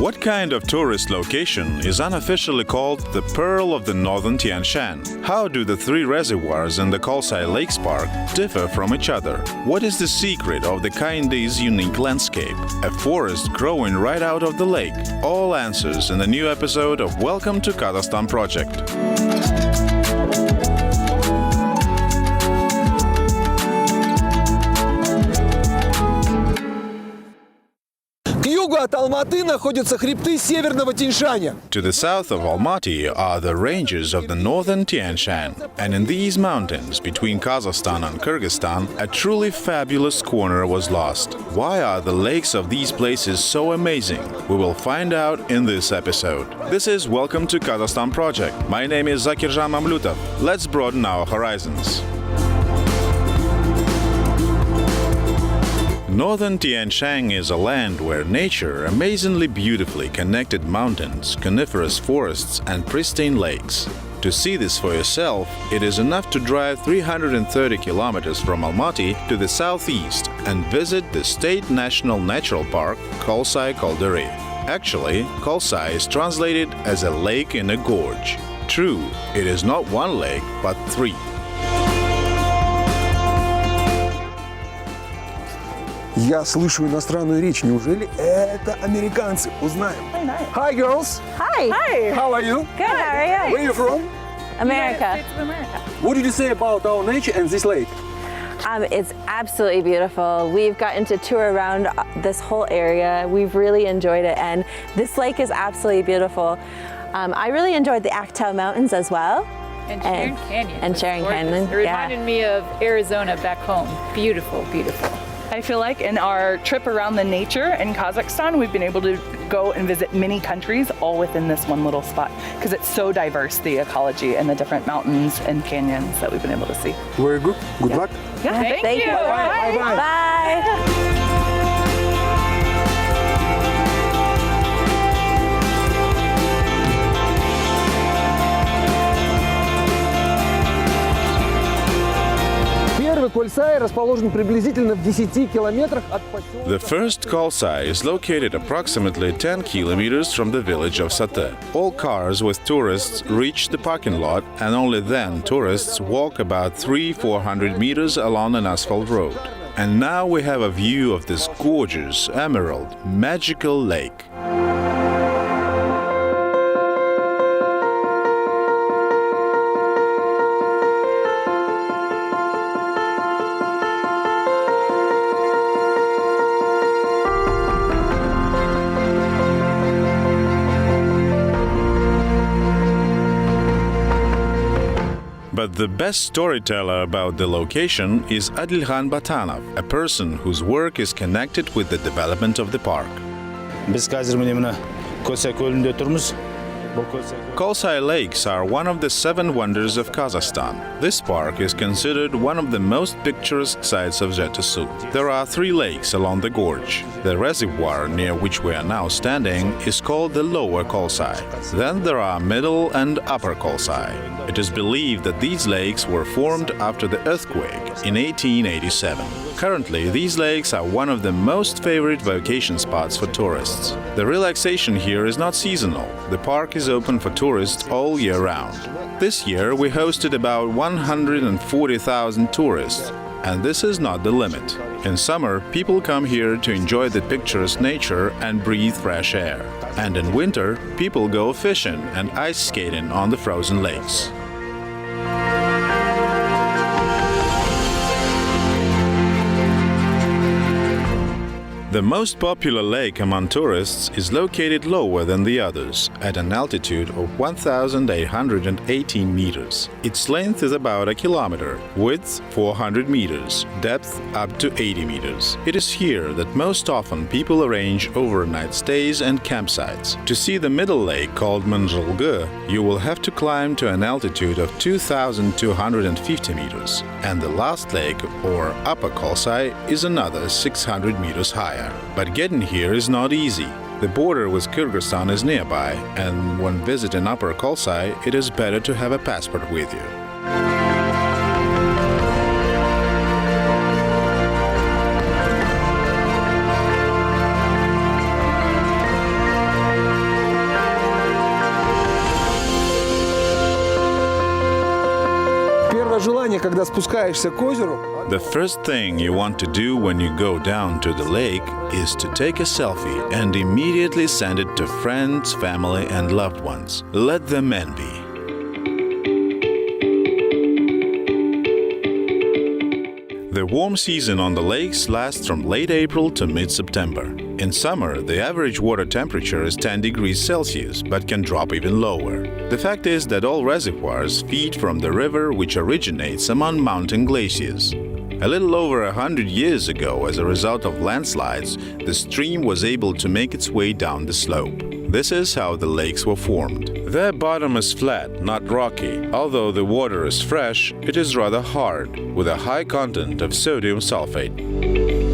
What kind of tourist location is unofficially called the Pearl of the Northern Tien Shan? How do the three reservoirs in the Kolsai Lakes Park differ from each other? What is the secret of the Kayndy's unique landscape? A forest growing right out of the lake? All answers in the new episode of Welcome to Kazakhstan project. К югу от Алматы находятся хребты Северного Тянь-Шаня. To the south of Almaty are the ranges of the Northern Tien Shan, and in these mountains between Kazakhstan and Kyrgyzstan, a truly fabulous corner was lost. Why are the lakes of these places so amazing? We will find out in this episode. This is Welcome to Kazakhstan project. My name is Zakirjan Mamlutov. Let's broaden our horizons. Northern Tien Shan is a land where nature amazingly beautifully connected mountains, coniferous forests and pristine lakes. To see this for yourself, it is enough to drive 330 kilometers from Almaty to the southeast and visit the State National Natural Park Kolsai Lakes. Actually, Kolsai is translated as a lake in a gorge. True, it is not one lake, but three. Я слышу иностранную речь. Неужели это американцы? Узнаем. Hi, girls. Hi. Hi. How are you? Good. How are you? Where are you from? America. States of America. What did you say about our nature and this lake? It's absolutely beautiful. We've gotten to tour around this whole area. We've really enjoyed it, and this lake is absolutely beautiful. I really enjoyed the Actel Mountains as well. And Sharon Canyon. And was Sharon gorgeous. Canyon, It reminded me of Arizona back home. Beautiful, beautiful. I feel like in our trip around the nature in Kazakhstan, we've been able to go and visit many countries all within this one little spot because it's so diverse, the ecology and the different mountains and canyons that we've been able to see. Very good. Good luck. Yeah, Thank you. Bye. Bye. Bye. Первый Кольсай расположен приблизительно в 10 километрах от поселка. The first Kolsai is located approximately 10 kilometers from the village of Sate. All cars with tourists reach the parking lot, and only then tourists walk about 300-400 meters along an asphalt road. And now we have a view of this gorgeous, emerald, magical lake. But the best storyteller about the location is Adilhan Batanov, a person whose work is connected with the development of the park. Biz қазір міне мына Kolsai көлінде тұрмыз. Kolsai Lakes are one of the 7 wonders of Kazakhstan. This park is considered one of the most picturesque sites of Zhetesu. There are 3 lakes along the gorge. The reservoir near which we are now standing is called the Lower Kolsai. Then there are Middle and Upper Kolsai. It is believed that these lakes were formed after the earthquake in 1887. Currently, these lakes are one of the most favorite vacation spots for tourists. The relaxation here is not seasonal. The park is open for tourists all year round. This year we hosted about 140,000 tourists, and this is not the limit. In summer, people come here to enjoy the picturesque nature and breathe fresh air. And in winter, people go fishing and ice skating on the frozen lakes. The most popular lake among tourists is located lower than the others, at an altitude of 1,818 meters. Its length is about a kilometer, width 400 meters, depth up to 80 meters. It is here that most often people arrange overnight stays and campsites. To see the middle lake called Manzhilge, you will have to climb to an altitude of 2,250 meters, and the last lake, or Upper Kolsai, is another 600 meters higher. But getting here is not easy. The border with Kyrgyzstan is nearby, and when visiting Upper Kolsai, it is better to have a passport with you. Первое желание, когда спускаешься к озеру, The first thing you want to do when you go down to the lake is to take a selfie and immediately send it to friends, family, and loved ones. Let them envy. The warm season on the lakes lasts from late April to mid-September. In summer, the average water temperature is 10 degrees Celsius, but can drop even lower. The fact is that all reservoirs feed from the river which originates among mountain glaciers. A little over 100 years ago, as a result of landslides, the stream was able to make its way down the slope. This is how the lakes were formed. Their bottom is flat, not rocky. Although the water is fresh, it is rather hard, with a high content of sodium sulfate.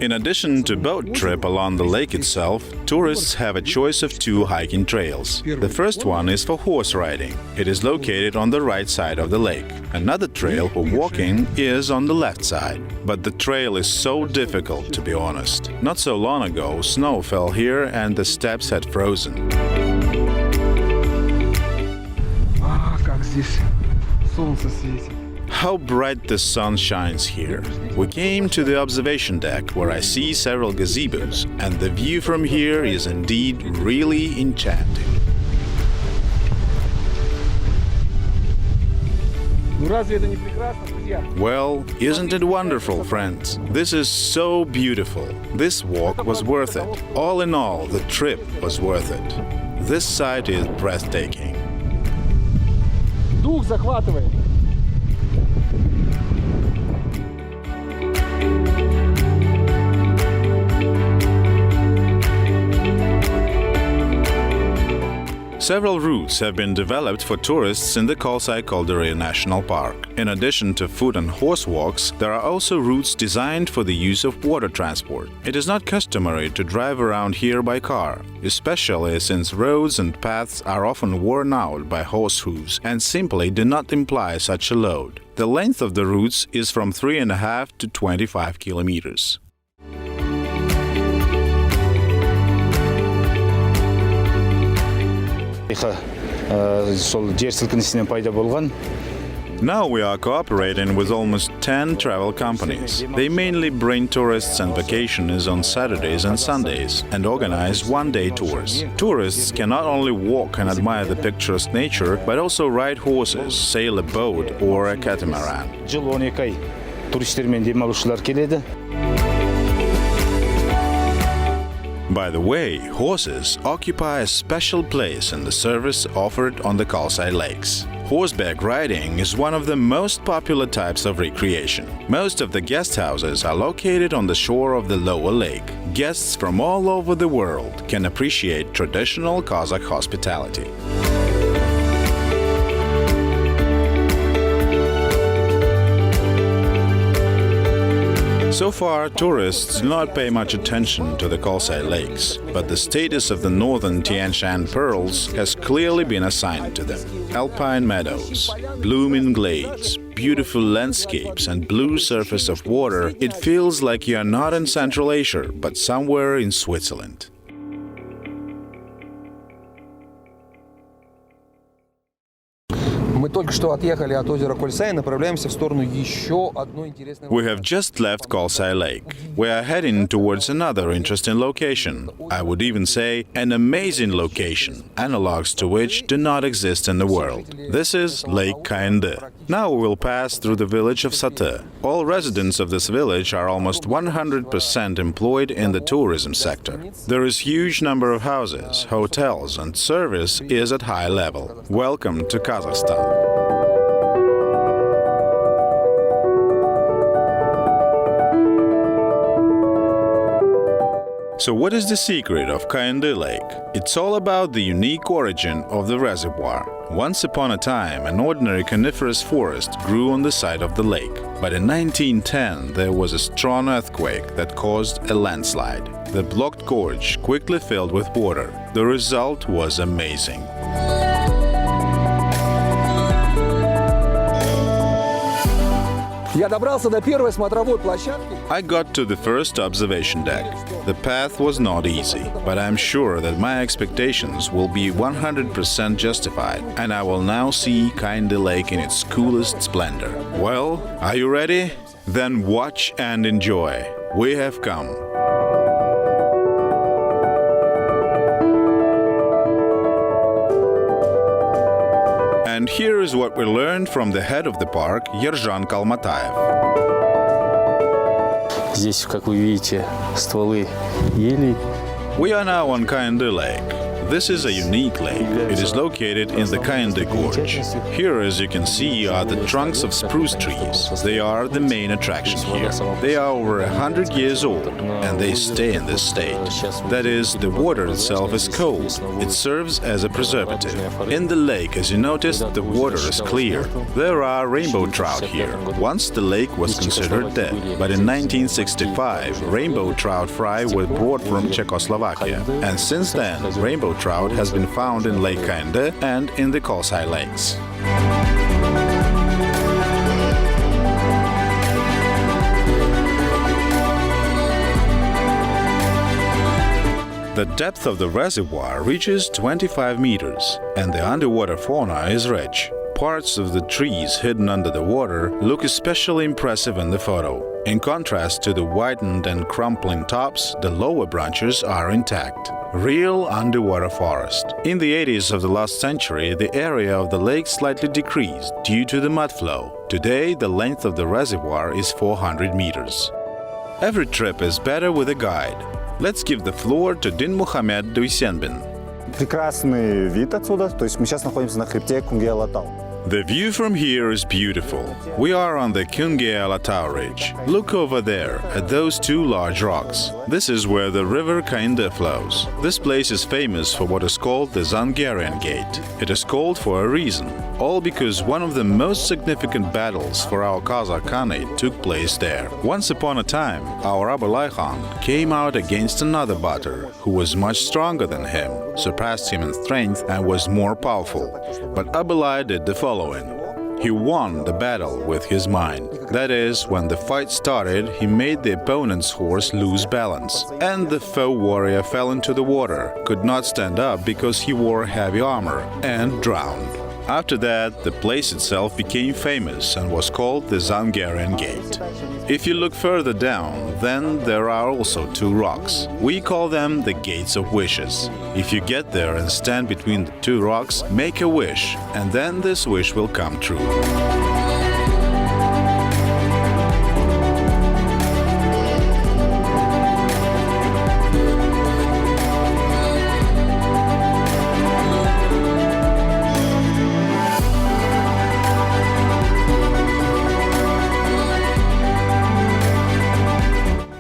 In addition to boat trip along the lake itself, tourists have a choice of two hiking trails. The first one is for horse riding. It is located on the right side of the lake. Another trail for walking is on the left side. But the trail is so difficult, to be honest. Not so long ago, snow fell here and the steps had frozen. как здесь солнце светит. How bright the sun shines here. We came to the observation deck where I see several gazebos, and the view from here is indeed really enchanting. Well, isn't it wonderful, friends? This is so beautiful. This walk was worth it. All in all, the trip was worth it. This site is breathtaking. Дух захватывает. Several routes have been developed for tourists in the Kolsai National Park. In addition to foot and horse walks, there are also routes designed for the use of water transport. It is not customary to drive around here by car, especially since roads and paths are often worn out by horse hooves and simply do not imply such a load. The length of the routes is from 3.5 to 25 kilometers. Now we are cooperating with almost 10 travel companies. They mainly bring tourists and vacationers on Saturdays and Sundays and organize one-day tours. Tourists can not only walk and admire the picturesque nature, but also ride horses, sail a boat or a catamaran. By the way, horses occupy a special place in the service offered on the Kolsai Lakes. Horseback riding is one of the most popular types of recreation. Most of the guest houses are located on the shore of the lower lake. Guests from all over the world can appreciate traditional Kazakh hospitality. So far, tourists do not pay much attention to the Kolsai Lakes, but the status of the Northern Tien Shan pearls has clearly been assigned to them. Alpine meadows, blooming glades, beautiful landscapes and blue surface of water, it feels like you are not in Central Asia, but somewhere in Switzerland. Мы только что отъехали от озера Kolsai и направляемся в сторону еще одной интересной... We have just left Kolsai Lake. We are heading towards another interesting location. I would even say an amazing location, analogues to which do not exist in the world. This is Lake Kaiyndy. Now we will pass through the village of Sate. All residents of this village are almost 100% employed in the tourism sector. There is huge number of houses, hotels, and service is at high level. Welcome to Kazakhstan. So what is the secret of Kaiyndy Lake? It's all about the unique origin of the reservoir. Once upon a time, an ordinary coniferous forest grew on the side of the lake. But in 1910, there was a strong earthquake that caused a landslide. The blocked gorge quickly filled with water. The result was amazing. Я добрался до первой смотровой площадки. I got to the first observation deck. The path was not easy, but I'm sure that my expectations will be 100% justified, and I will now see Kaiyndy Lake in its coolest splendor. Well, are you ready? Then watch and enjoy. We have come. And here is what we learned from the head of the park, Ержан Kalmatayev. Здесь, как вы видите, стволы елей. We are now on Kaiyndy Lake. This is a unique lake. It is located in the Kaiyndy Gorge. Here, as you can see, are the trunks of spruce trees. They are the main attraction here. They are over 100 years old, and they stay in this state. That is, the water itself is cold. It serves as a preservative. In the lake, as you noticed, the water is clear. There are rainbow trout here. Once the lake was considered dead, but in 1965, rainbow trout fry were brought from Czechoslovakia, and since then, rainbow trout has been found in Lake Kaiyndy and in the Kolsai Lakes. The depth of the reservoir reaches 25 meters, and the underwater fauna is rich. Parts of the trees hidden under the water look especially impressive in the photo. In contrast to the widened and crumpling tops, the lower branches are intact. Real underwater forest. In the 80s of the last century, the area of the lake slightly decreased due to the mud flow. Today, the length of the reservoir is 400 meters. Every trip is better with a guide. Let's give the floor to Din Muhammad Duisenbin. Прекрасный вид отсюда, то есть мы сейчас находимся на хребте Кунге-Алатау. The view from here is beautiful. We are on the Kaiyndy Ridge. Look over there at those two large rocks. This is where the river Kaiyndy flows. This place is famous for what is called the Zangarian Gate. It is called for a reason, all because one of the most significant battles for our Kazakh Khanate took place there. Once upon a time, our Abulai Khan came out against another Batur who was much stronger than him, surpassed him in strength, and was more powerful. But Abulai did the following. He won the battle with his mind. That is, when the fight started, he made the opponent's horse lose balance, and the foe warrior fell into the water, could not stand up because he wore heavy armor, and drowned. After that, the place itself became famous and was called the Zangarian Gate. If you look further down, then there are also two rocks. We call them the Gates of Wishes. If you get there and stand between the two rocks, make a wish, and then this wish will come true.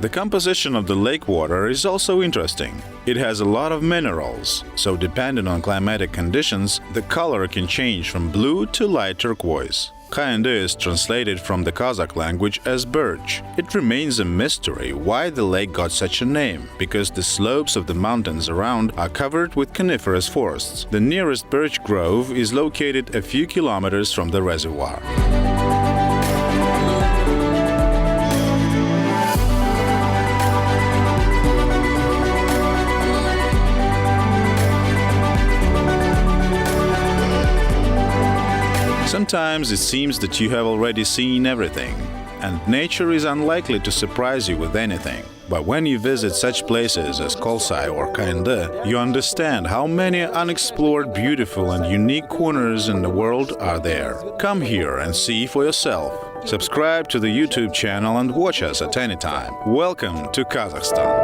The composition of the lake water is also interesting. It has a lot of minerals, so depending on climatic conditions, the color can change from blue to light turquoise. Kaiyndy is translated from the Kazakh language as birch. It remains a mystery why the lake got such a name, because the slopes of the mountains around are covered with coniferous forests. The nearest birch grove is located a few kilometers from the reservoir. Sometimes it seems that you have already seen everything, and nature is unlikely to surprise you with anything. But when you visit such places as Kolsai or Kaiyndy, you understand how many unexplored, beautiful and unique corners in the world are there. Come here and see for yourself. Subscribe to the YouTube channel and watch us at any time. Welcome to Kazakhstan.